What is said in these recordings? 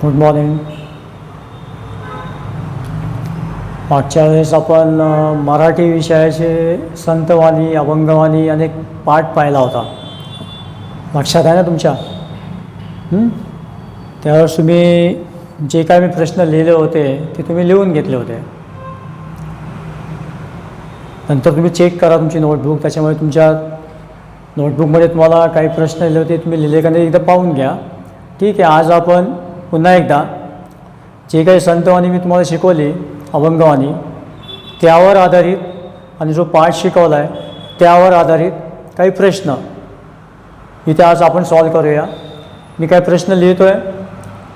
Good morning. मागच्या वेळेस आपण मराठी विषयाचे संतवाणी, अभंगवाणी अनेक पाठ पाहिला होता. लक्षात आहे ना तुमच्या? त्यावेळेस तुम्ही जे काय मी प्रश्न लिहिले होते ते तुम्ही लिहून घेतले होते. नंतर तुम्ही चेक करा तुमची नोटबुक. त्याच्यामुळे तुमच्या नोटबुकमध्ये तुम्हाला काही प्रश्न लिहिले होते तुम्ही लिहिले का नाही एकदा पाहून घ्या. ठीक आहे. आज आपण पुन्हा एकदा जे काही संतवाणी मी तुम्हाला शिकवली, अभंगवाणी, त्यावर आधारित आणि जो पाठ शिकवला आहे त्यावर आधारित काही प्रश्न इथे आज आपण सॉल्व करूया. मी काही प्रश्न लिहितो आहे,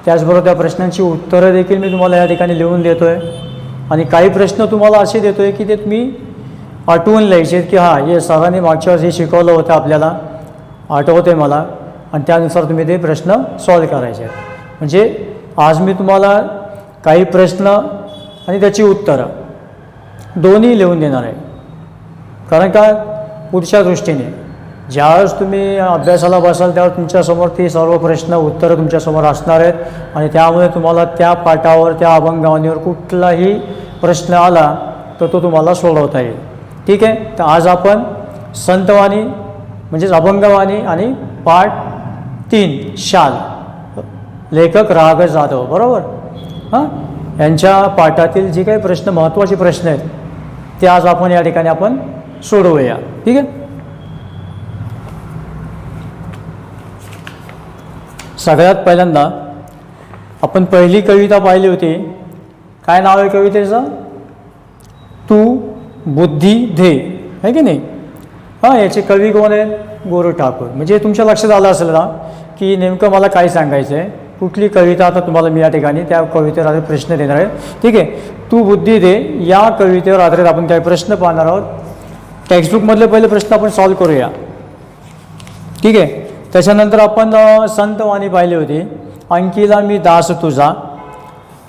त्याचबरोबर त्या प्रश्नांची उत्तरं देखील मी तुम्हाला या ठिकाणी लिहून देतो आहे. आणि काही प्रश्न तुम्हाला असे देतो आहे की ते तुम्ही आठवून लिहायचे की हां, हे सरांनी मागच्या वर्षी शिकवलं होतं, आपल्याला आठवते मला, आणि त्यानुसार तुम्ही ते प्रश्न सॉल्व करायचे आहेत. म्हणजे आज मी तुम्हाला काही प्रश्न आणि त्याची उत्तरं दोन्ही लिहून देणार आहे. कारण का पुढच्या दृष्टीने ज्यावेळेस तुम्ही अभ्यासाला बसाल त्यावेळेस तुमच्यासमोर ते सर्व प्रश्न उत्तरं तुमच्यासमोर असणार आहेत. आणि त्यामुळे तुम्हाला त्या पाठावर, त्या अभंगवाणीवर कुठलाही प्रश्न आला तर तो तुम्हाला सोडवता येईल. ठीक आहे. तर आज आपण संतवाणी म्हणजेच अभंगवाणी आणि पाठ 3 शाल, लेखक राघव जाधव, बरोबर, हां, यांच्या पाठातील जे काही प्रश्न, महत्त्वाचे प्रश्न आहेत ते आज आपण या ठिकाणी आपण सोडवूया. ठीक आहे. सगळ्यात पहिल्यांदा आपण पहिली कविता पाहिली होती. काय नाव आहे कवितेचं? तू बुद्धी धे, आहे की नाही? हां, याचे कवी कोण आहे? गोरू ठाकूर. म्हणजे तुमच्या लक्षात आलं असेल ना की नेमकं मला काय सांगायचं आहे. कुठली कविता आता तुम्हाला मी या ठिकाणी त्या कवितेवर आधारित प्रश्न देणार आहे. ठीक आहे. तू बुद्धी दे या कवितेवर आधारित आपण काही प्रश्न पाहणार आहोत. टेक्स्टबुकमधले पहिले प्रश्न आपण सॉल्व करूया. ठीक आहे. त्याच्यानंतर आपण संतवाणी पाहिली होती, अंकीला मी दास तुझा.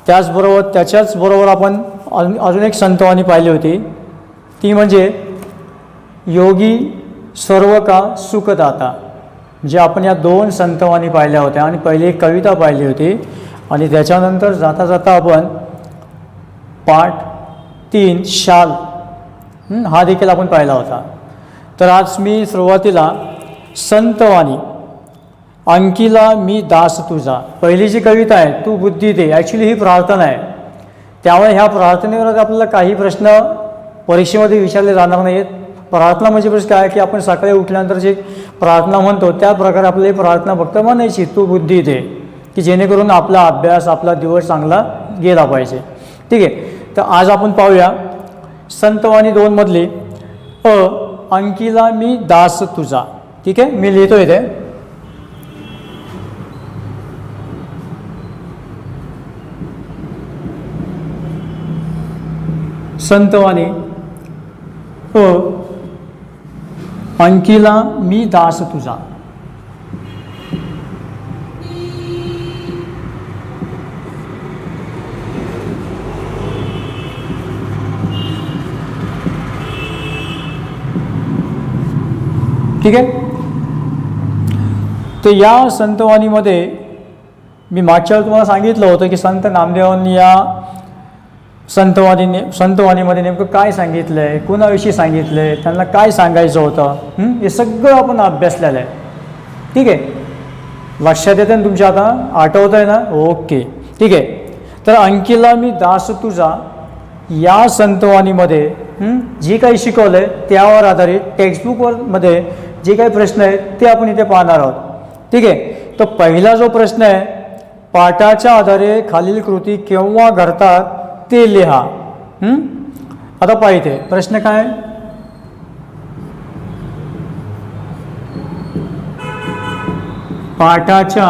त्याचबरोबर त्याच्याच बरोबर आपण अजून एक संतवाणी पाहिली होती, ती म्हणजे योगी सर्व का सुखदाता. म्हणजे आपण या 2 संतवाणी पाहिल्या होत्या आणि पहिली एक कविता पाहिली होती. आणि त्याच्यानंतर जाता जाता आपण पाठ 3 शाल हा देखील आपण पाहिला होता. तर आज मी सुरुवातीला संतवाणी, अंकीला मी दास तुझा, पहिली जी कविता आहे तू बुद्धी दे, ॲक्च्युली ही प्रार्थना आहे. त्यामुळे ह्या प्रार्थनेवर आपल्याला काही प्रश्न परीक्षेमध्ये विचारले जाणार नाहीत. प्रार्थना म्हणजे काय की आपण सकाळी उठल्यानंतर जे प्रार्थना म्हणतो त्या प्रकारे आपल्याला प्रार्थना फक्त म्हणायची, तू बुद्धी दे, की जेणेकरून आपला अभ्यास, आपला दिवस चांगला गेला पाहिजे. ठीक आहे. तर आज आपण पाहूया संतवाणी 2 मधली अंकीला मी दास तुझा. ठीक आहे. मी लिहितो इथे. संतवाणी अंकीला मी दास तुझा. ठीक आहे. तर या संतवाणीमध्ये मी मागच्या वेळी तुम्हाला सांगितलं होतं की संत नामदेवांनी या संतवाणीमध्ये नेमकं काय सांगितलं आहे, कुणाविषयी सांगितलं आहे, त्यांना काय सांगायचं होतं, हे सगळं आपण अभ्यासलेलं आहे. ठीक आहे. लक्षात येतं ना तुमच्या? आता आठवतं आहे ना? ओके. ठीक आहे. तर अंकीला मी दास तुझा या संतवाणीमध्ये जे काही शिकवलं आहे त्यावर आधारित टेक्स्टबुकवर मध्ये जे काही प्रश्न आहेत ते आपण इथे पाहणार आहोत. ठीक आहे. तर पहिला जो प्रश्न आहे, पाठाच्या आधारे खालील कृती केव्हा घडतात ते लिहा. आता पाहिजे प्रश्न काय? पाठाच्या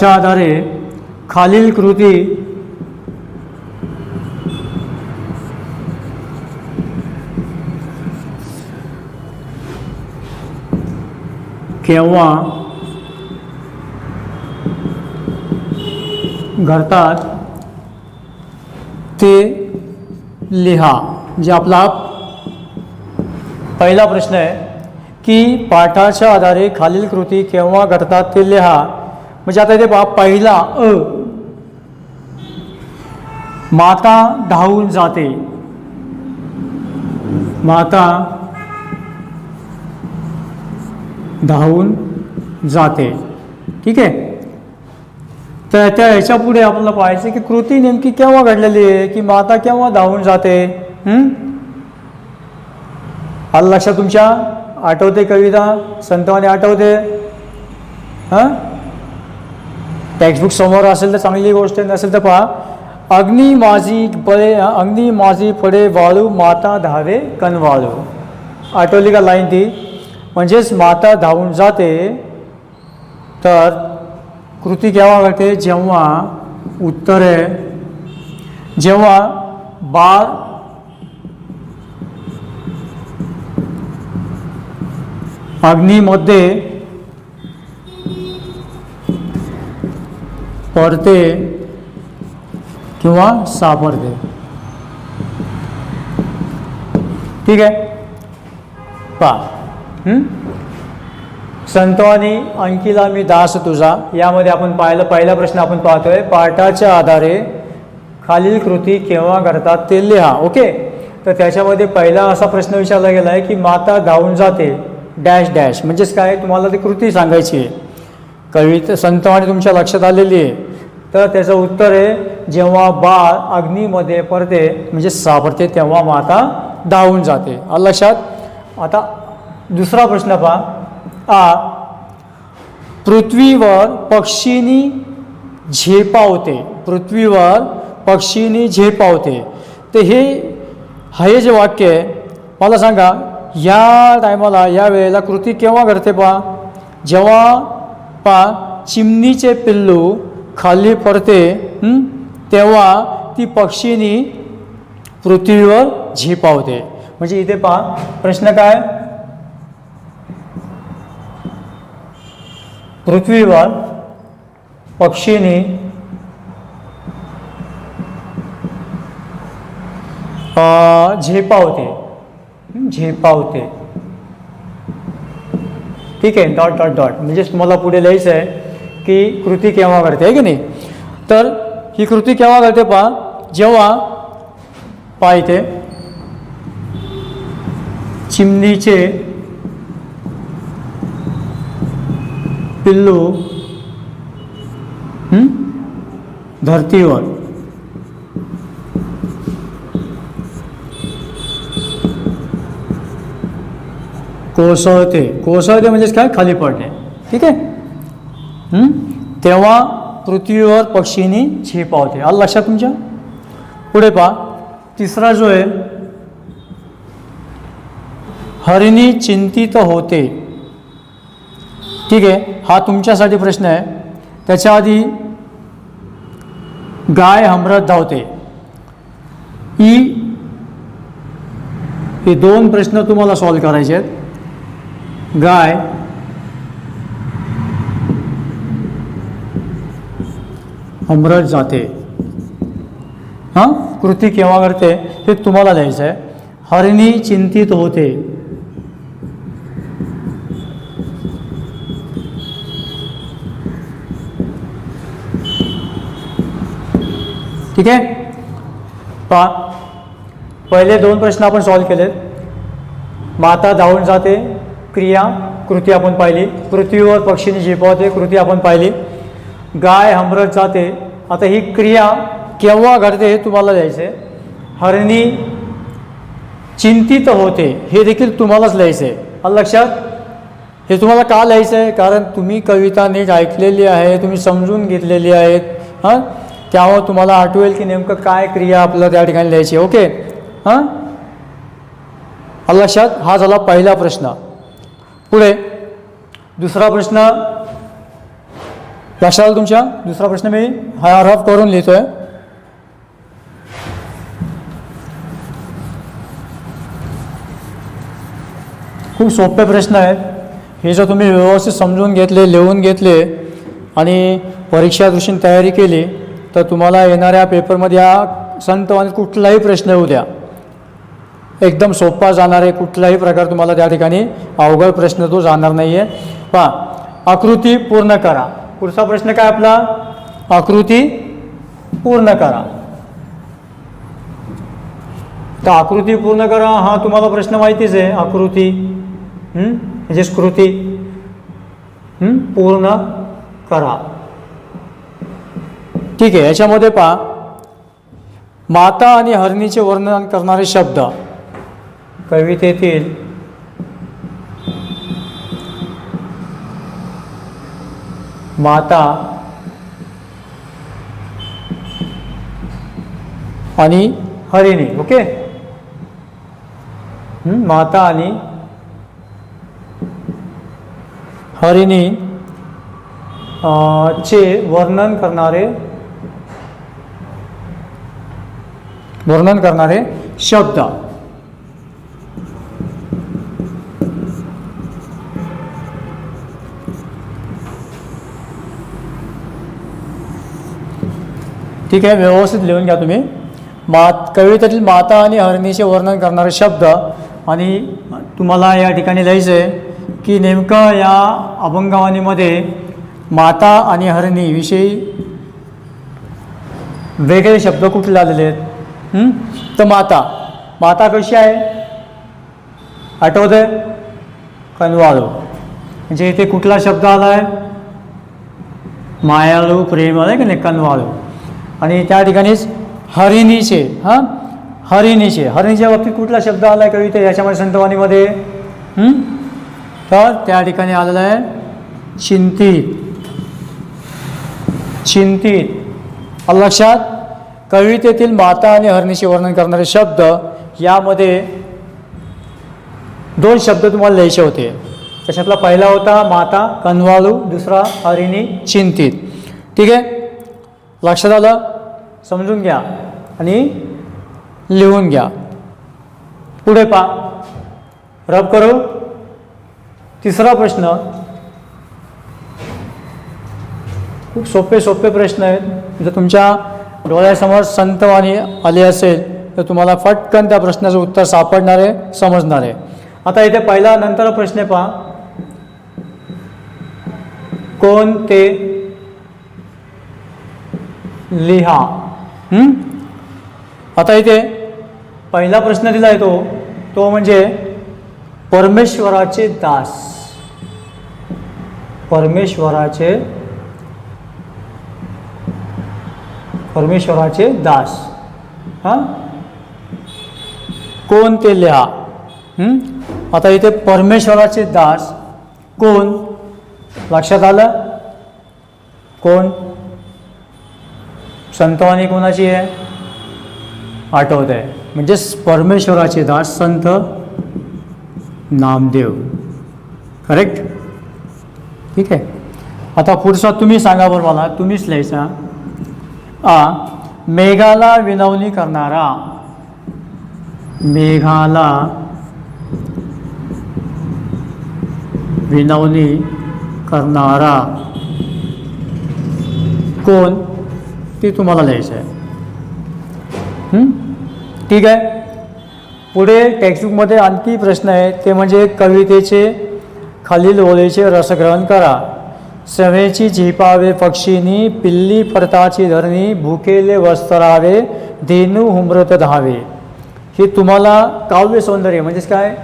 आधारे खालील कृती केव्हा घडतात ते लिहा. म्हणजे आपला पहिला प्रश्न आहे की पाठाच्या आधारे खालील कृती केव्हा घडतात ते लिहा. म्हणजे आता इथे पहा, पहिला माता धावून जाते. माता धावून जाते. ठीक आहे. तर त्या ह्याच्या पुढे आपल्याला पाहायचं की कृती नेमकी केव्हा घडलेली आहे, की माता केव्हा धावून जाते. आलं लक्षात तुमच्या? आठवते कविता? संतवाणी आठवते? हां, टेक्स्टबुक समोर असेल तर चांगली गोष्ट, नसेल तर पहा. अग्नी माझी पडे वाळू, माता धावे कनवाळू. आठवली का लाईन ती? म्हणजेच माता धावून जाते. तर कृती केव्हा घडते? जेव्हा उत्तर आहे, जेव्हा बाळ अग्नीमध्ये पडते किंवा सापडते. ठीक आहे. पहा, संतवानी अंकिला मी दास तुझा, यामध्ये आपण पाहिलं, पहिला प्रश्न आपण पाहतोय, पाठाच्या आधारे खालील कृती केव्हा घडतात ते लिहा. ओके. तर त्याच्यामध्ये पहिला असा प्रश्न विचारला गेला आहे की माता धावून जाते डॅश डॅश, म्हणजेच काय, तुम्हाला ती कृती सांगायची आहे. कविता संतवाणी तुमच्या लक्षात आलेली आहे. तर त्याचं उत्तर आहे जेव्हा बाळ अग्नीमध्ये पडते म्हणजे सापडते तेव्हा माता धावून जाते. आलं लक्षात? आता दुसरा प्रश्न पहा. पृथ्वीवर पक्षीनी झेपावते. पृथ्वीवर पक्षीनी झेपावते. तर हे जे वाक्य आहे, मला सांगा या टायमाला, या वेळेला कृती केव्हा घडते? जेव्हा चिमणीचे पिल्लू खाली पडते तेव्हा ती पक्षीनी पृथ्वीवर झेपावते. म्हणजे इथे पहा प्रश्न काय, पृथ्वीवर पक्षीनी झेपावते. ठीक आहे. डॉट डॉट डॉट म्हणजे तुम्हाला पुढे लिहायचं आहे की कृती केव्हा घडते, आहे की नाही. तर ही कृती केव्हा घडते पहा, जेव्हा इथे चिमणीचे पिल्लू धरतीवर कोसळते म्हणजेच काय, खाली पडणे. ठीक आहे. तेव्हा पृथ्वीवर पक्षीनी झेपावते. आलं लक्षात तुमच्या? पुढे पहा, तिसरा जो आहे, हरिणी चिंतित होते. ठीक आहे. हा तुमच्यासाठी प्रश्न आहे. त्याच्या आधी गाय हमरत धावते. हे दोन प्रश्न तुम्हाला सॉल्व करायचे आहेत. गाय हमरत जाते. हां, कृती केव्हा घडते हे तुम्हाला लिहायचं आहे. हरिणी चिंतित होते. ठीक आहे. पहा, पहिले दोन प्रश्न आपण सॉल्व केलेत. माता धावून जाते, क्रिया कृती आपण पाहिली. पृथ्वीवर पक्षीने झेपावते, कृती आपण पाहिली. गाय हमरत जाते, आता ही क्रिया केव्हा घडते हे तुम्हाला लिहायचं आहे. हरिणी चिंतित होते हे देखील तुम्हालाच लिहायचं आहे. आलं लक्षात? हे तुम्हाला का लिहायचं आहे? कारण तुम्ही कविता नीट ऐकलेली आहे, तुम्ही समजून घेतलेली आहेत. हां, त्यामुळे तुम्हाला आठवेल की नेमकं काय क्रिया आपल्याला त्या ठिकाणी लिहायची. ओके. हां, आलं लक्षात? हा झाला पहिला प्रश्न. पुढे दुसरा प्रश्न लक्षात आला तुमच्या? दुसरा प्रश्न मी हा रफ करून लिहितोय. खूप सोपे प्रश्न आहेत. हे जर तुम्ही व्यवस्थित समजून घेतले, लिहून घेतले आणि परीक्षा दृष्टीने तयारी केली तर तुम्हाला येणाऱ्या पेपरमध्ये हा संतवाणी कुठलाही प्रश्न येऊ द्या, एकदम सोपा जाणार आहे. कुठलाही प्रकार तुम्हाला त्या ठिकाणी अवघड प्रश्न तो जाणार नाही आहे. पहा, आकृती पूर्ण करा. पुढचा प्रश्न काय आपला? आकृती पूर्ण करा. तर आकृती पूर्ण करा हा तुम्हाला प्रश्न माहितीच आहे. आकृती म्हणजे स्कृती पूर्ण करा. ठीक आहे. याच्यामध्ये पहा, माता आणि हरणीचे वर्णन करणारे शब्द कवितेतील माता आणि हरिणी. ओके, माता आणि हरिणी चे वर्णन करणारे शब्द. ठीक आहे, व्यवस्थित लिहून घ्या तुम्ही. कवितेतील माता आणि हरणीचे वर्णन करणारे शब्द. आणि तुम्हाला या ठिकाणी लिहायचं आहे की नेमकं या अभंगवाणीमध्ये माता आणि हरणी विषयी वेगळे शब्द कुठले आलेले आहेत. तर माता कशी आहे आठवते? कनवाळू. म्हणजे इथे कुठला शब्द आला आहे? मायाळू, प्रेम आहे की नाही, कनवाळू. आणि त्या ठिकाणीच हरिणीच्या बाबतीत कुठला शब्द आला आहे कविते याच्यामध्ये संतवाणीमध्ये? तर त्या ठिकाणी आलेला आहे चिंतित. लक्षात, कवितेतील माता आणि हरणीचे वर्णन करणारे शब्द यामध्ये 2 शब्द तुम्हाला लिहायचे होते. त्याच्यातला पहिला होता माता कनवाळू, दुसरा हरिणी चिंतित. ठीक आहे, लक्षात आलं? समजून घ्या आणि लिहून घ्या. पुढे पहा, रब करू. तिसरा प्रश्न, खूप सोपे प्रश्न आहेत. जर तुमच्या डोळ्यासमोर संतवाणी आली असेल तर तुम्हाला फटकन त्या प्रश्नाचं उत्तर सापडणार आहे, समजणार आहे. आता इथे पहिला नंतर प्रश्न पहा, कोणते लिहा. आता इथे पहिला प्रश्न दिला आहे तो म्हणजे परमेश्वराचे दास. परमेश्वराचे दास. कोण ते लिहा. आता इथे परमेश्वराचे दास कोण? लक्षात आलं? कोण? संतवाणी कोणाची आहे? आठवत आहे. म्हणजे परमेश्वराचे दास संत नामदेव. करेक्ट. ठीक आहे. आता पुढचा तुम्ही सांगा बरं मला, तुम्हीच लिहायचा. मेघाला विनवणी करणारा. मेघाला विनवणी करणारा कोण? ते तुम्हाला लिहायचं आहे. ठीक आहे. पुढे टेक्स्टबुकमध्ये आणखी प्रश्न आहे, ते म्हणजे कवितेचे खालील ओळीचे रसग्रहण करा. सवेची झिपावे पक्षीनी, पिल्ली परताची धरणी, भुकेले वस्त्रावे, धेनू हुमरत धावे. हे तुम्हाला काव्य सौंदर्य म्हणजेच काय,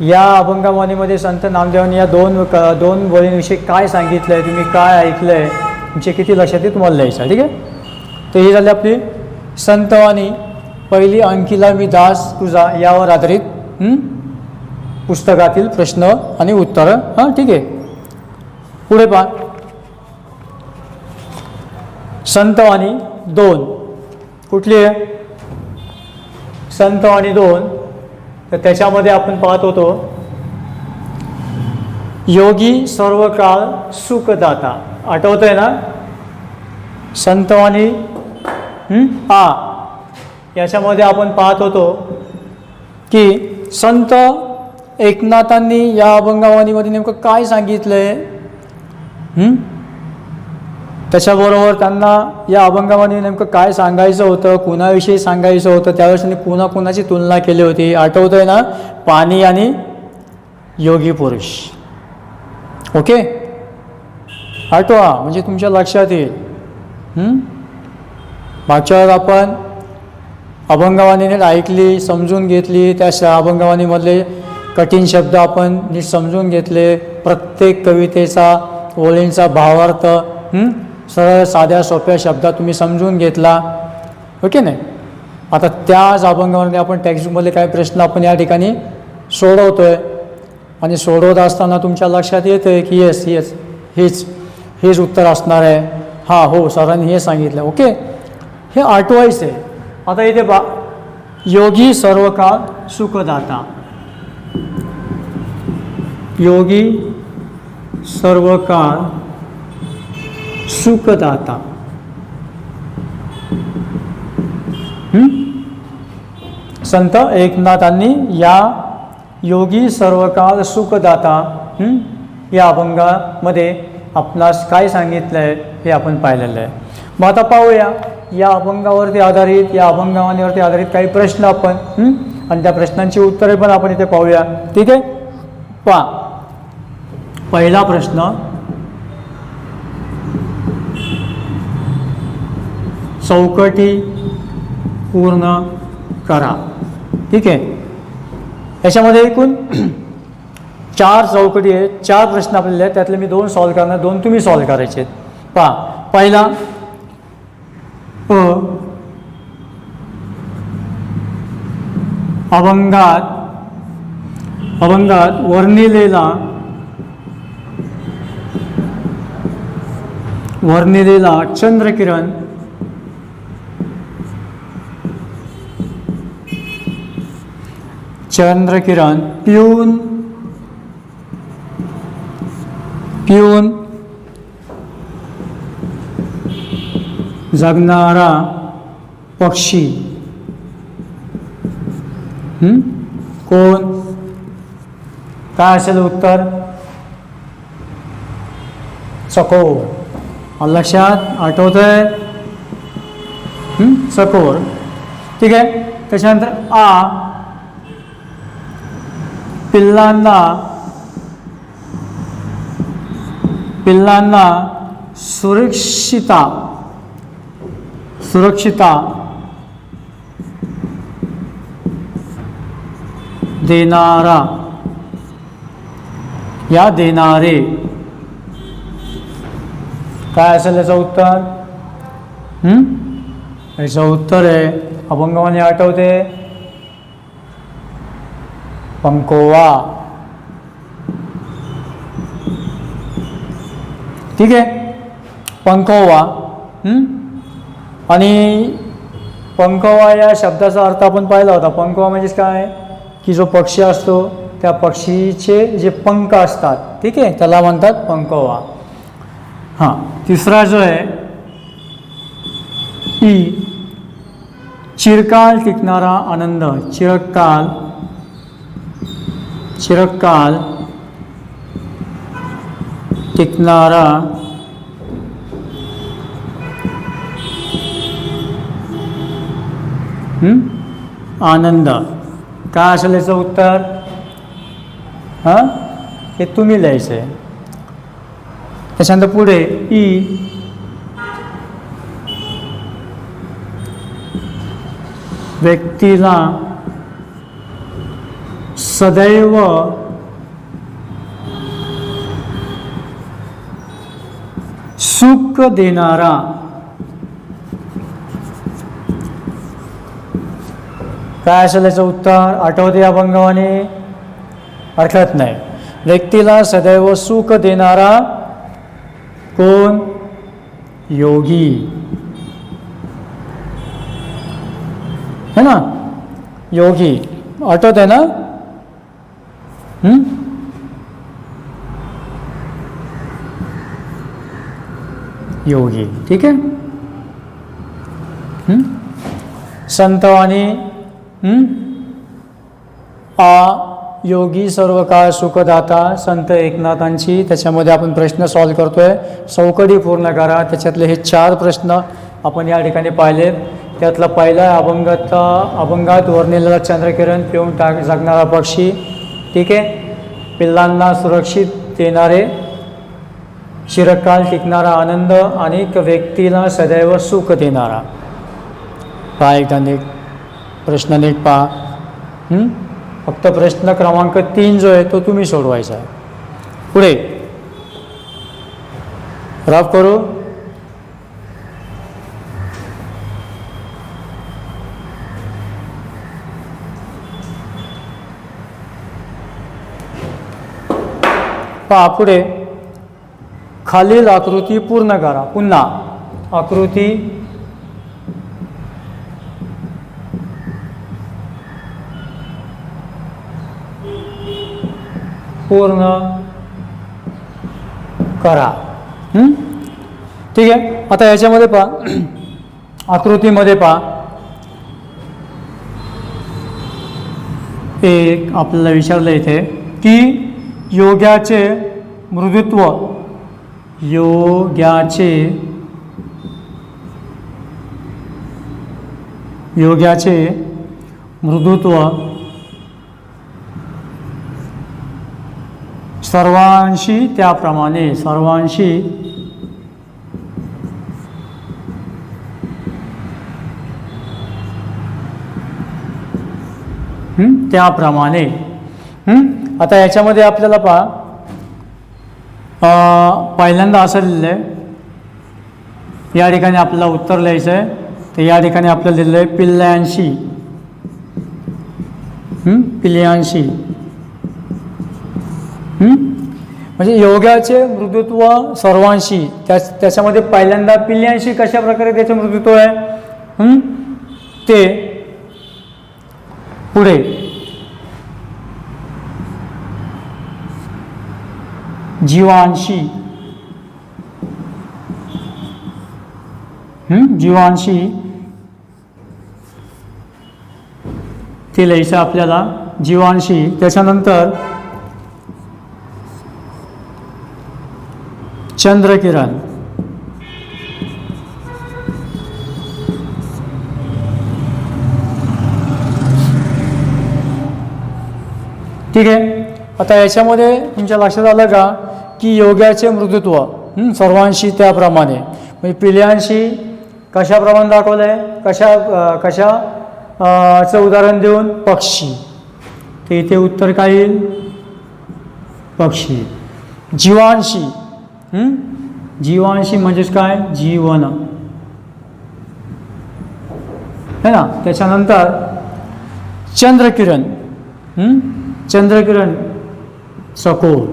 या अभंगवाणीमध्ये संत नामदेवांनी या दोन ओळींविषयी काय सांगितलं आहे, तुम्ही काय ऐकलं आहे, तुमचे किती लक्षात आहे तुम्हाला लिहायचं. ठीक आहे. तर ही झाली आपली संतवाणी. पहिली अंकिला मी दास तुझा यावर आधारित पुस्तकातील प्रश्न आणि उत्तरं. ठीक आहे. पुढे पहा, संतवाणी 2. कुठली आहे? संतवाणी 2. तर त्याच्यामध्ये आपण पाहत होतो, योगी सर्व काळ सुखदाता. आठवतंय ना? संतवाणी याच्यामध्ये आपण पाहत होतो की संत एकनाथांनी या अभंगवाणीमध्ये नेमकं काय सांगितलंय. त्याच्याबरोबर त्यांना या अभंगामध्ये नेमकं काय सांगायचं होतं, कुणाविषयी सांगायचं होतं, त्यावेळेस त्यांनी कुणाकुणाची तुलना केली होती, आठवतंय ना? पाणी आणि योगी पुरुष. ओके, आठवा म्हणजे तुमच्या लक्षात येईल. मागच्या वेळेस आपण अभंगवाणी नीट ऐकली, समजून घेतली, त्या अभंगवाणीमधले कठीण शब्द आपण नीट समजून घेतले, प्रत्येक कवितेचा ओळींचा भावार्थ सरळ साध्या सोप्या शब्दात तुम्ही समजून घेतला. ओके नाही? आता त्याच अभंगामध्ये आपण टेक्स्टबुकमधले काही प्रश्न आपण या ठिकाणी सोडवतोय आणि सोडवत असताना तुमच्या लक्षात येतं आहे की येस हेच उत्तर असणार आहे. हां, हो, सरांनी हे सांगितलं. ओके, हे आठवायचं आहे. आता इथे योगी सर्व काळ सुखदाता, योगी सर्व काळ सुखदाता. संत एकनाथांनी या योगी सर्व काळ सुखदाता या अभंगामध्ये आपणास काय सांगितलं आहे हे आपण पाहिलेलं आहे. मग आता पाहूया या अभंगावरती आधारित, या अभंगवाणीवरती आधारित काही प्रश्न आपण आणि त्या प्रश्नांची उत्तरे पण आपण इथे पाहूया. ठीक आहे, पहा पहिला प्रश्न, चौकटी पूर्ण करा. ठीक आहे, याच्यामध्ये एकूण 4 चौकटी आहेत, 4 प्रश्न आपल्याला आहेत, त्यातले मी 2 सॉल्व्ह करणार, 2 तुम्ही सॉल्व्ह करायचे आहेत. पहा पहिला, अभंगात वर्णिलेला चंद्रकिरण पिऊन जगणारा पक्षी कोण? काय असेल उत्तर? चकोर. लक्षात आठवतंय? चकोर. ठीक आहे, त्याच्यानंतर पिल्लांना सुरक्षिता देणारा या देणारे. काय असेल याचं उत्तर? याचं उत्तर आहे अभंगवाणी आठवते, पंकोवा. ठीक आहे, पंकोवा. आणि पंकोवा या शब्दाचा अर्थ आपण पाहिला होता. पंकोवा म्हणजे काय? की जो पक्षी असतो त्या पक्षीचे जे पंख असतात, ठीक आहे, त्याला म्हणतात पंकोवा. हां, तिसरा जो आहे चिरकाल टिकणारा आनंद. चिरकाल टिकणारा आनंद. काय असेल याचं उत्तर? हे तुम्ही लिहायचं आहे. त्याच्यानंतर पुढे व्यक्तीला सदैव सुख देणारा. काय असेल याचं उत्तर? आठवते अभंगवाणी? हरकत नाही. व्यक्तीला सदैव सुख देणारा कोण? योगी. है ना? योगी. आठवत आहे ना? योगी. ठीक आहे. संत आणि योगी सर्व काळ सुखदाता संत एकनाथांची. त्याच्यामध्ये आपण प्रश्न सॉल्व करतोय. चौकडी पूर्ण करा. त्याच्यातले हे 4 प्रश्न आपण या ठिकाणी पाहिले. त्यातला पहिला अभंगात वर्णिलेला चंद्रकिरण पिऊन जगणारा पक्षी. ठीक आहे. पिल्लांना सुरक्षित देणारे, चिरकाल टिकणारा आनंद आणि व्यक्तीला सदैव सुख देणारा. पहा एकदा नीट प्रश्न नीट पहा. फक्त प्रश्न क्रमांक 3 जो आहे तो तुम्ही सोडवायचा आहे. पुढे राफ करू. पहा पुढे खालील आकृती पूर्ण करा. पुन्हा आकृती पूर्ण करा. ठीक आहे. आता याच्यामध्ये पहा, आकृतीमध्ये पहा, एक आपल्याला विचारलं इथे की योग्याचे मृदुत्व, योग्याचे मृदुत्व सर्वांशी त्याप्रमाणे, सर्वांशी त्याप्रमाणे. आता याच्यामध्ये आपल्याला पहा, पहिल्यांदा असं लिहिलं आहे, या ठिकाणी आपल्याला उत्तर लिहायचं आहे. तर या ठिकाणी आपल्याला लिहिलं आहे पिल्ल्यांशी, पिल्ल्यांशी. म्हणजे योग्याचे मृदुत्व सर्वांशी, त्याच्यामध्ये पहिल्यांदा पिल्ल्यांशी कशा प्रकारे त्याचे मृदुत्व आहे ते. पुढे जीवांशी, जीवांशी ते लिहायचं आपल्याला, जीवांशी. त्याच्यानंतर चंद्रकिरण, ठीक आहे. आता याच्यामध्ये तुमच्या लक्षात आलं का की योग्याचे मृदुत्व सर्वांशी त्याप्रमाणे, म्हणजे पिल्ल्यांशी कशाप्रमाणे दाखवलं आहे, कशाचं उदाहरण देऊन, पक्षी. तर इथे उत्तर काय येईल, पक्षी. जीवांशी, जीवांशी म्हणजेच काय, जीवन है ना. त्याच्यानंतर चंद्रकिरण, चंद्रकिरण सखोल.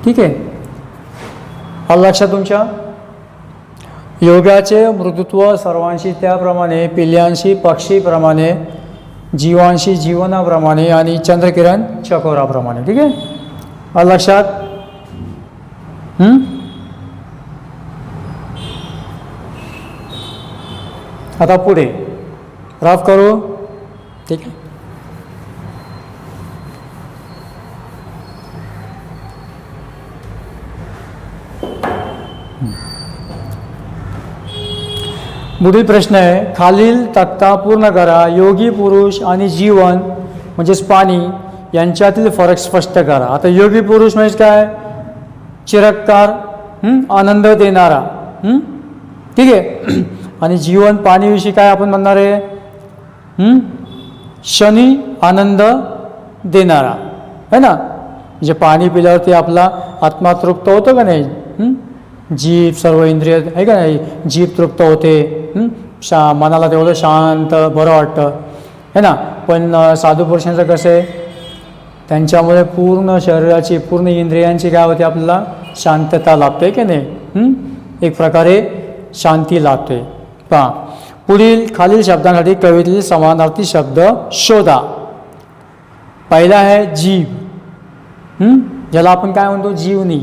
ठीक आहे. आलं लक्षात तुमच्या. योगाचे मृदुत्व सर्वांशी त्याप्रमाणे, पिल्ल्यांशी पक्षीप्रमाणे, जीवांशी जीवनाप्रमाणे आणि चंद्रकिरण चकोराप्रमाणे. ठीक आहे. आलं लक्षात. आता पुढे राफ करू. ठीक आहे. पुढील प्रश्न आहे, खालील तक्ता पूर्ण करा. योगी पुरुष आणि जीवन म्हणजेच पाणी यांच्यातील फरक स्पष्ट करा. आता योगी पुरुष म्हणजे काय, चिरकाल आनंद देणारा. ठीक आहे. आणि जीवन पाणीविषयी काय आपण म्हणणार आहे, क्षणी आनंद देणारा है ना. म्हणजे पाणी पिल्यावरती आपला आत्मा तृप्त होतो का नाही, जीभ सर्व इंद्रिय आहे का नाही, जीभ तृप्त होते, मनाला तेवढं शांत बरं वाटतं है ना. पण साधू पुरुषांचं कसं आहे, त्यांच्यामुळे पूर्ण शरीराची पूर्ण इंद्रियांची काय होते, आपल्याला शांतता लाभते की नाही, एक प्रकारे शांती लाभते. पहा पुढील खालील शब्दांसाठी कवितेतील समानार्थी शब्द शोधा. पहिला आहे जीव, ज्याला आपण काय म्हणतो, जीवनी.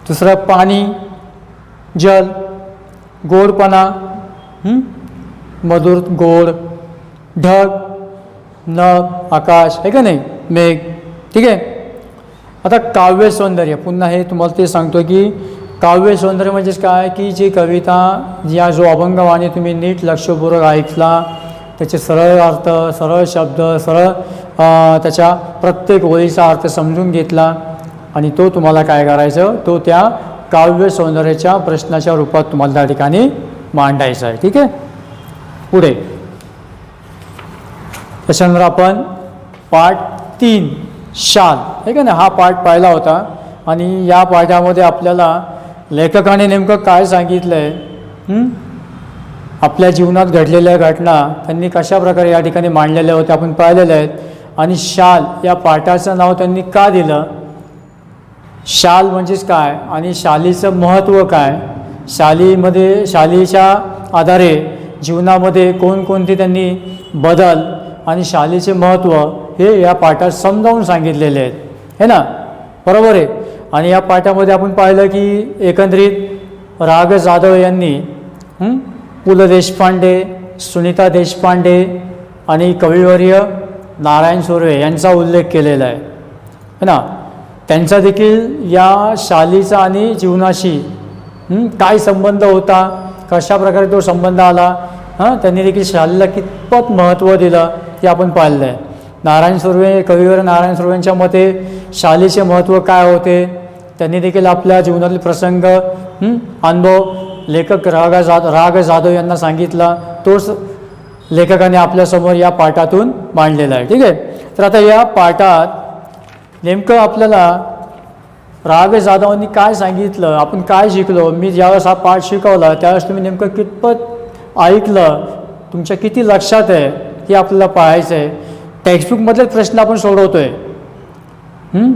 दुसरं पाणी, जल, गोडपणा, मधुर गोड. ढग, नभ, आकाश, आहे का नाही, मेघ. ठीक आहे. आता काव्य सौंदर्य, पुन्हा हे तुम्हाला ते सांगतो की काव्य सौंदर्य म्हणजेच काय, की जी कविता, या जो अभंगवाणी तुम्ही नीट लक्षपूर्वक ऐकला, त्याचे सरळ अर्थ, सरळ शब्द, सरळ त्याच्या प्रत्येक ओळीचा अर्थ समजून घेतला आणि तो तुम्हाला काय करायचं, तो त्या काव्य सौंदर्याच्या प्रश्नाच्या रूपात तुम्हाला त्या ठिकाणी मांडायचं आहे. ठीक आहे. पुढे त्याच्यानंतर आपण पाठ 3 शाल, आहे का नाही, हा पाठ पाहिला होता. आणि या पाठामध्ये आपल्याला लेखकाने नेमकं काय सांगितलं आहे, आपल्या जीवनात घडलेल्या घटना त्यांनी कशा प्रकारे या ठिकाणी मांडलेल्या होत्या आपण पाहिलेल्या आहेत. आणि शाल या पाठाचं नाव त्यांनी का दिलं, शाल म्हणजेच काय आणि शालीचं महत्त्व काय, शालीच्या आधारे जीवनामध्ये कोणकोणते त्यांनी बदल आणि शालीचे महत्त्व हे या पाठात समजावून सांगितलेले आहेत, है ना, बरोबर आहे. आणि या पाठामध्ये आपण पाहिलं की एकंदरीत राग जाधव यांनी पु ल देशपांडे, सुनीता देशपांडे आणि कविवर्य नारायण सुर्वे यांचा उल्लेख केलेला आहे, है ना. त्यांचा देखील या शालीचा आणि जीवनाशी काय संबंध होता, कशा प्रकारे तो संबंध आला, त्यांनी देखील शालीला कितपत महत्त्व दिलं हे आपण पाहिलं आहे. नारायण सुर्वे, कविवर्य नारायण सुर्वेंच्या मते शालीचे महत्त्व काय होते, त्यांनी देखील आपल्या जीवनातील प्रसंग, अनुभव लेखक राग जाधव यांना सांगितला, तोच लेखकाने आपल्यासमोर या पाठातून मांडलेला आहे. ठीक आहे. तर आता या पाठात नेमकं आपल्याला राग जाधवांनी काय सांगितलं, आपण काय शिकलो, मी ज्यावेळेस हा पाठ शिकवला त्यावेळेस तुम्ही नेमकं कितपत ऐकलं, तुमच्या किती लक्षात आहे हे आपल्याला पाहायचं आहे. टेक्स्टबुकमधलेच प्रश्न आपण सोडवतो आहे,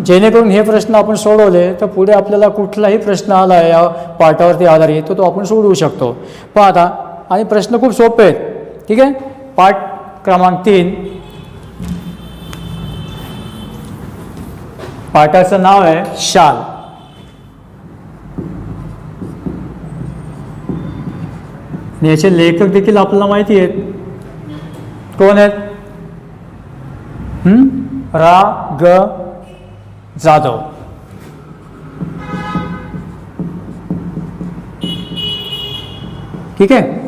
जेणेकरून हे प्रश्न आपण सोडवले तर पुढे आपल्याला कुठलाही प्रश्न आला या पाठावरती आधारित तो आपण सोडवू शकतो. पहा आता, आणि प्रश्न खूप सोपे आहेत. ठीक आहे. पाठ क्रमांक 3, पाठाचं नाव आहे शाल. आणि याचे लेखक देखील आपल्याला माहिती आहेत, कोण आहेत, रा ग जाधव. ठीक आहे.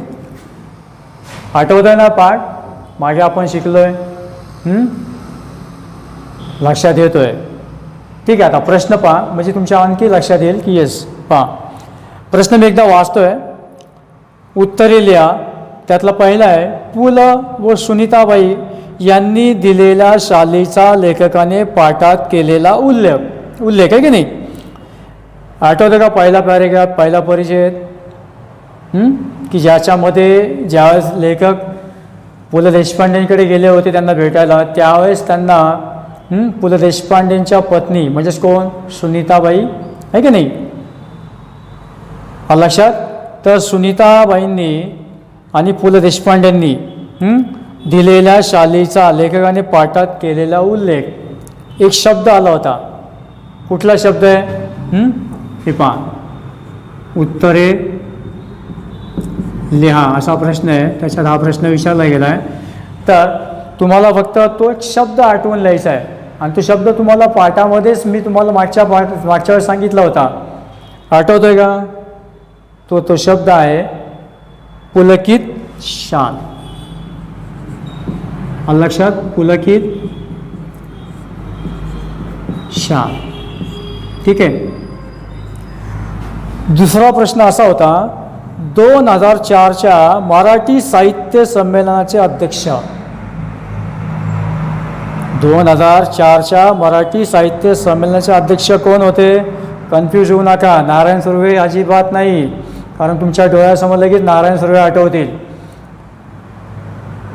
आठवत आहे ना पाठ मागे आपण शिकलोय, लक्षात येतोय. ठीक आहे. आता प्रश्न पहा, म्हणजे तुमच्या आणखी लक्षात येईल की येस. पहा प्रश्न मी एकदा वाचतोय, उत्तरे लिहा. त्यातला पहिला आहे, पु ल व सुनीताबाई यांनी दिलेल्या शालीचा लेखकाने पाठात केलेला उल्लेख आहे की नाही. आठवतं का पहिला पॅरेग्राफ, पहिला परिचय, की ज्याच्यामध्ये ज्यावेळेस लेखक पु ल देशपांडेंकडे गेले होते त्यांना भेटायला, त्यावेळेस त्यांना पु ल देशपांडेंच्या पत्नी म्हणजेच कोण, सुनीताबाई आहे की नाही, लक्षात. तर सुनीताबाईंनी आणि पु ल देशपांडेंनी दिलेल्या शालीचा लेखकाने पाठात केलेला उल्लेख, एक शब्द आला होता. कुठला शब्द आहे, हे पहा, उत्तरे लिहा असा प्रश्न आहे. त्याच्यात हा प्रश्न विचारला गेला आहे. तर तुम्हाला फक्त तो एक शब्द आठवून लिहायचा आहे. आणि तो शब्द तुम्हाला पाठामध्येच मी तुम्हाला मागच्या वेळेस सांगितला होता, आठवतोय का. तो शब्द आहे पुलकित शाल. लक्षात, पुलकित शाल. ठीक आहे. दुसरा प्रश्न असा होता, 2004च्या मराठी साहित्य संमेलनाचे अध्यक्ष, 2004च्या मराठी साहित्य संमेलनाचे अध्यक्ष कोण होते. कन्फ्यूज होऊ नका, नारायण सुर्वे अजिबात नाही, कारण तुमच्या डोळ्यासमोर लगेच नारायण सुर्वे आठवतील,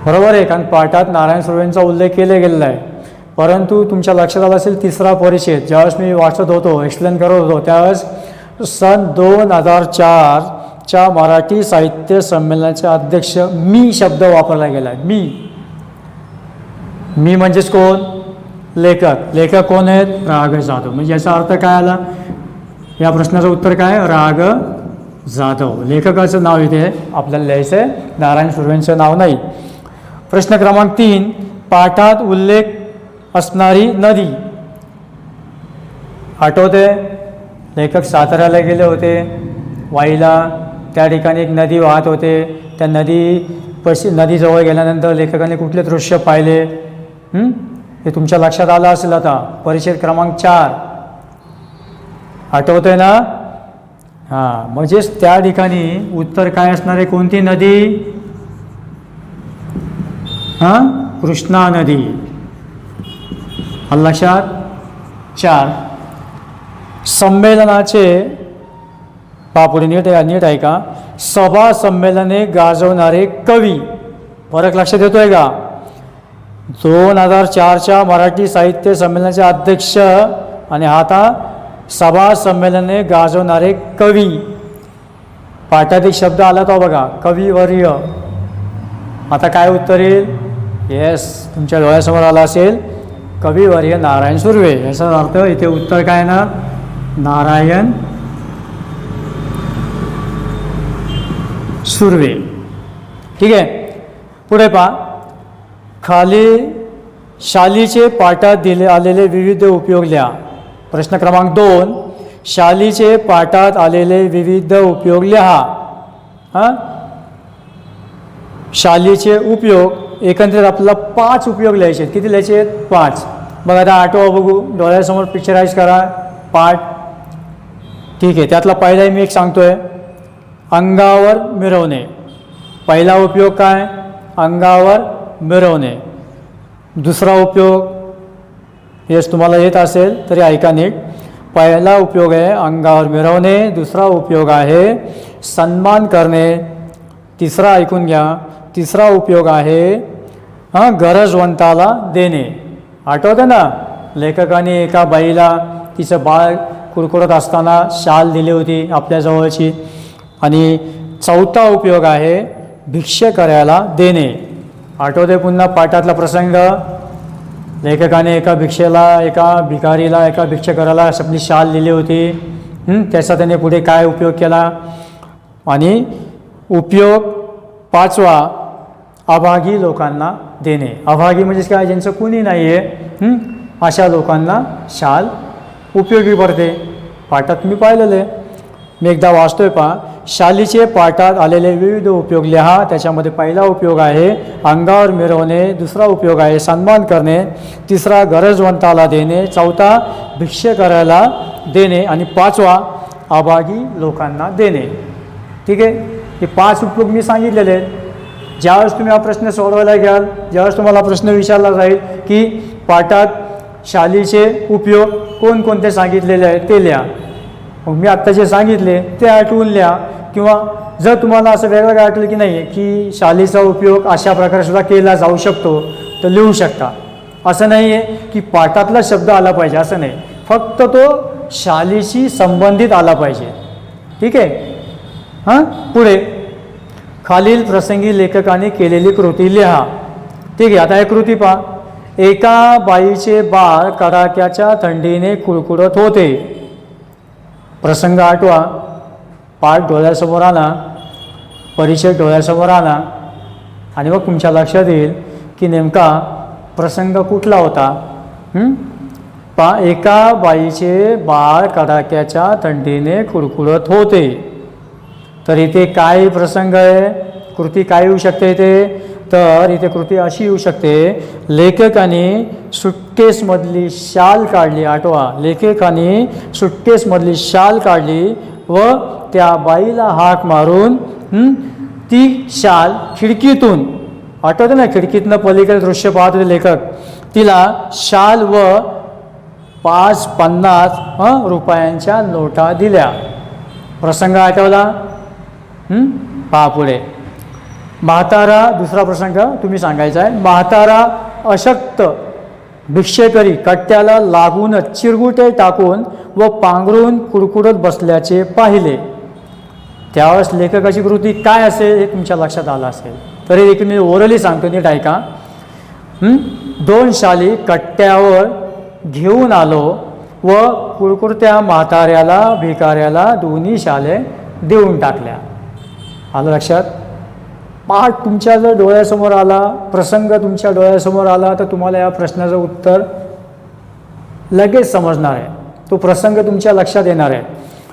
बरोबर आहे, कारण पाठात नारायण सुर्वेंचा उल्लेख केला गेलेला आहे. परंतु तुमच्या लक्षात आलं असेल तिसरा परिच्छेद ज्यावेळेस मी वाचत होतो, एक्सप्लेन करत होतो, त्यावेळेस सन 2004च्या मराठी साहित्य संमेलनाचे अध्यक्ष मी शब्द वापरला गेला आहे. मी म्हणजेच कोण, लेखक कोण आहेत, राग जाधव. म्हणजे याचा अर्थ काय आला, या प्रश्नाचं उत्तर काय, राग जाधव. लेखकाचं नाव इथे आपल्याला लिहायचं आहे, नारायण सुर्वेंचं नाव नाही. प्रश्न क्रमांक 3, पाठात उल्लेख असणारी नदी. आठवते लेखक साताऱ्याला गेले होते वाईला, त्या ठिकाणी एक नदी वाहत होते. त्या नदीजवळ गेल्यानंतर लेखकाने कुठले दृश्य पाहिले हे तुमच्या लक्षात आलं असेल. आता परिच्छेद क्रमांक 4 आठवतंय ना. हां, म्हणजेच त्या ठिकाणी उत्तर काय असणार आहे? कोणती नदी? हां, कृष्णा नदी. आलं लक्षात? 4 संमेलनाचे पुढे नीट ऐका. सभा संमेलने गाजवणारे कवी. फरक लक्षात येतोय का? 2004च्या मराठी साहित्य संमेलनाचे अध्यक्ष आणि आता सभा संमेलने गाजवणारे कवी. पाठात एक शब्द आला तो बघा, कविवर्य. आता काय उत्तर येईल? येस, तुमच्या डोळ्यासमोर आला असेल, कविवर्य नारायण सुर्वे. याचा अर्थ इथे उत्तर काय ना? नारायण सुर्वे. ठीक आहे, पुढे पहा. खाली शालीचे पाठात दिले आलेले विविध उपयोग लिहा. प्रश्न क्रमांक 2, शालीचे पाठात आलेले विविध उपयोग लिहा. हां, शालीचे उपयोग एकंदरीत आपल्याला 5 उपयोग लिहायचे आहेत. किती लिहायचे आहेत? 5. मग आता आठवा बघू, डोळ्यासमोर पिक्चराईज करा पाठ. ठीक आहे, त्यातला पहिला मी एक सांगतोय, अंगावर मिरवणे. पहिला उपयोग काय? अंगावर मिरवणे. दुसरा उपयोग हेच तुम्हाला येत असेल तरी ऐका नीट. पहिला उपयोग आहे अंगावर मिरवणे. दुसरा उपयोग आहे सन्मान करणे. तिसरा ऐकून घ्या, तिसरा उपयोग आहे गरजवंताला देणे. आठवतं ना, लेखकाने एका बाईला तिचं बाळ कुरकुरत असताना शाल दिली होती आपल्याजवळची. आणि चौथा उपयोग आहे भिक्षा करायला देणे. आठवते पुन्हा पाठातला प्रसंग? लेखकाने एका भिकारीला एका भिक्षेकराला आपली शाल दिली होती. त्याचा त्याने पुढे काय उपयोग केला? आणि उपयोग 5वा अभागी लोकांना देणे. अभागी म्हणजे काय? ज्यांचं कुणी नाही आहे अशा लोकांना शाल उपयोगी पडते. पाठात मी पाहिलेलं आहे, मी एकदा वाचतोय पहा. शालीचे पाठात आलेले विविध उपयोग लिहा. त्याच्यामध्ये पहिला उपयोग आहे अंगावर मिरवणे. दुसरा उपयोग आहे सन्मान करणे. तिसरा गरजवंताला देणे. चौथा भिक्षा करायला देणे. आणि 5वा अभागी लोकांना देणे. ठीक आहे, हे 5 उपयोग मी सांगितलेले आहेत. ज्यावेळेस तुम्ही हा प्रश्न सोडवायला घ्याल, ज्यावेळेस तुम्हाला प्रश्न विचारला जाईल की पाठात शालीचे उपयोग कोणकोणते सांगितलेले आहेत ते लिहा. मग मी आत्ता जे सांगितले ते आठवून लिहा. किंवा जर तुम्हाला असं वेगवेगळं आठवलं की नाही की शालीचा उपयोग अशा प्रकारे सुद्धा केला जाऊ शकतो तर लिहू शकता. असं नाही आहे की पाठातला शब्द आला पाहिजे असं नाही, फक्त तो शालीशी संबंधित आला पाहिजे. ठीक आहे. हां, पुढे खालील प्रसंगी लेखकाने केलेली कृती लिहा. ठीक आहे, आता एक कृती पहा. एका बाईचे बाळ कडाक्याच्या थंडीने कुडकुडत होते. प्रसंग आठवा. पाठ डोळ्यासमोर आणा, परिचय डोळ्यासमोर आणा आणि मग तुमच्या लक्षात येईल की नेमका प्रसंग कुठला होता. एका बाईचे बाळ कडाक्याच्या थंडीने कुडकुडत होते. तर इथे काय प्रसंग आहे? कृती काय येऊ शकते इथे? तर इथे कृती अशी येऊ शकते, लेखकाने सुटकेसमधली शाल काढली. आठवा, लेखकाने सुटकेसमधली शाल काढली व त्या बाईला हाक मारून ती शाल खिडकीतून, आठवतं ना, खिडकीतनं पलीकडे दृश्य पाहत होते लेखक, तिला शाल व 50 रुपयांच्या नोटा दिल्या. प्रसंग आठवला? पहा पुढे. म्हातारा, दुसरा प्रसंग तुम्ही सांगायचा आहे. म्हातारा अशक्त भिक्षेकरी कट्ट्याला लागूनच चिरगुटे टाकून व पांघरून कुडकुडत बसल्याचे पाहिले. त्यावेळेस लेखकाची कृती काय असेल हे तुमच्या लक्षात आलं असेल. तरी देखील मी ओरली सांगतो, नीट ऐका. 2 शाली कट्ट्यावर घेऊन आलो व कुडकुडत्या म्हाताऱ्याला भिकाऱ्याला 2 शाले देऊन टाकल्या. आलं लक्षात? पाठ तुमच्या जर डोळ्यासमोर आला, प्रसंग तुमच्या डोळ्यासमोर आला, तर तुम्हाला या प्रश्नाचं उत्तर लगेच समजणार आहे, तो प्रसंग तुमच्या लक्षात येणार आहे.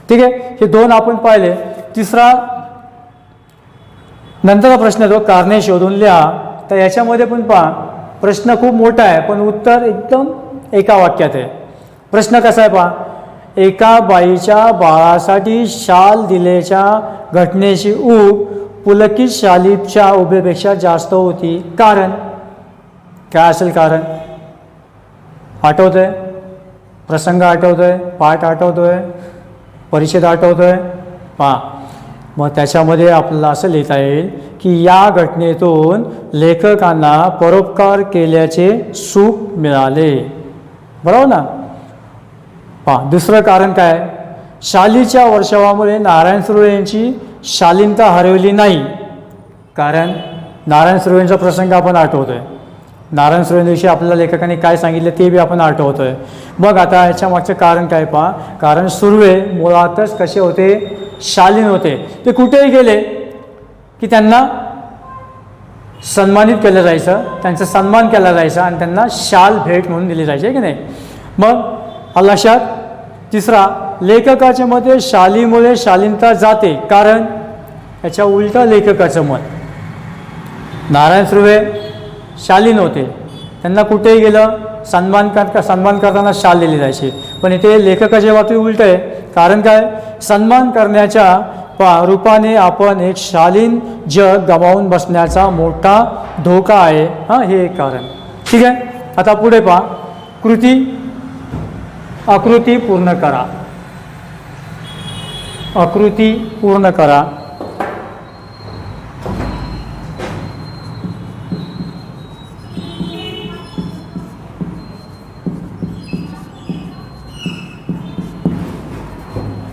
ठीक आहे, हे दोन आपण पाहिले. तिसरा नंतरचा प्रश्न तो कारणे शोधून लिहा. तर याच्यामध्ये पण पहा, प्रश्न खूप मोठा आहे पण उत्तर एकदम एका वाक्यात आहे. प्रश्न कसा आहे पहा, एका बाईच्या बाळासाठी शाल दिल्याच्या घटनेची ऊब पुलकित शालीच्या उभेपेक्षा जास्त होती. कारण काय असेल? कारण आठवतंय? प्रसंग आठवतोय? पाठ आठवतोय? परिच्छेद आठवतोय? पहा, मग त्याच्यामध्ये आपल्याला असं लिहिता येईल की या घटनेतून लेखकांना परोपकार केल्याचे सुख मिळाले. बरोबर ना? पहा, दुसरं कारण काय? शालीच्या वर्षावामुळे नारायण सुर्वे यांची शालीनता हरवली नाही. कारण नारायण सुर्वेंचा प्रसंग आपण आठवतोय, नारायण सुर्वेंविषयी आपल्याला लेखकांनी काय सांगितलं ते बी आपण आठवतोय. मग आता याच्या मागचं कारण काय पहा, कारण सुर्वे मुळातच कसे होते? शालीन होते. ते कुठेही गेले की त्यांना सन्मानित केलं जायचं, त्यांचा सन्मान केला जायचा आणि त्यांना शाल भेट म्हणून दिली जायची, की नाही? मग लक्षात. तिसरा, लेखकाच्या मते शालीमुळे शालीनता जाते. कारण याच्या उलटा लेखकाचं मत, नारायण सुर्वे शालीन होते, त्यांना कुठेही गेलं सन्मान करताना शाल दिली जायची. पण इथे लेखकाच्या बाबतीत उलट आहे. कारण काय? सन्मान करण्याच्या रूपाने आपण एक शालीन जग गमावून बसण्याचा मोठा धोका आहे. हां, हे एक कारण. ठीक आहे, आता पुढे पहा, आकृती पूर्ण करा. आकृती पूर्ण करा.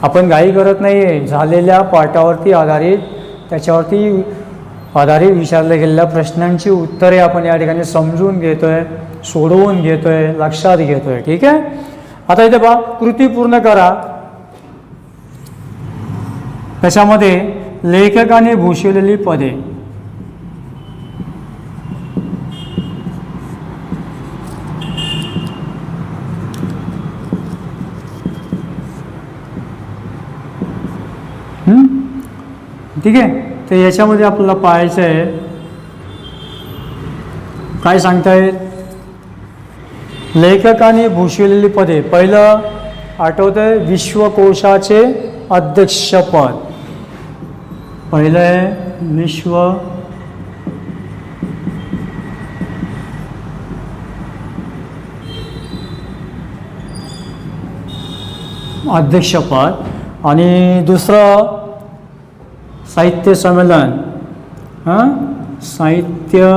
आपण घाई करत नाही आहे. झालेल्या पाठावरती आधारित, त्याच्यावरती आधारित विचारल्या गेलेल्या प्रश्नांची उत्तरे आपण या ठिकाणी समजून घेतोय, सोडवून घेतोय, लक्षात घेतोय. ठीक आहे, आता इथे पहा, कृती पूर्ण करा. त्याच्यामध्ये लेखकाने भूषवलेली पदे. ठीक आहे, तर याच्यामध्ये आपल्याला पाहायचं आहे काय सांगतायत. लेखकाने भूषवलेली पदे. पहिलं आठवतंय, विश्वकोशाचे अध्यक्षपद. पहिलं आहे विश्व अध्यक्षपद आणि दुसरं साहित्य संमेलन. साहित्य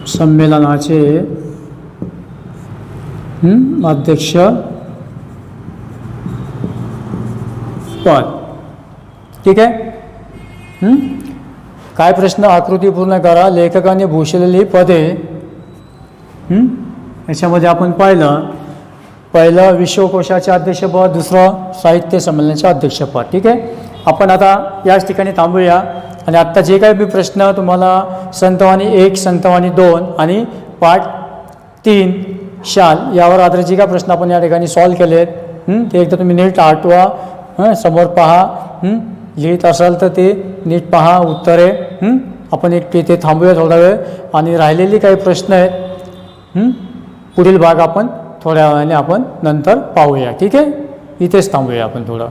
संमेलनाचे अध्यक्ष पद. ठीक आहे, काय प्रश्न? आकृती पूर्ण करा. लेखकाने भूषवलेली पदे. याच्यामध्ये आपण पाहिलं, पहिलं विश्वकोशाचे अध्यक्षपद, दुसरं साहित्य संमेलनाचे अध्यक्षपद. ठीक आहे, आपण आता याच ठिकाणी थांबूया आणि आत्ता जे काही मी प्रश्न तुम्हाला संतवाणी 1, संतवाणी 2 आणि पाठ 3 शाल यावर आधारित जे काही प्रश्न आपण या ठिकाणी सॉल्व केले आहेत ते एकदा तुम्ही नीट आठवा, समोर पहा, लिहित असाल तर ते नीट पहा उत्तरे. आपण एक तिथे थांबूया थोडा वेळ आणि राहिलेले काही प्रश्न आहेत पुढील भाग आपण थोड्या वेळाने आपण नंतर पाहूया. ठीक आहे, इथेच थांबूया आपण थोडं.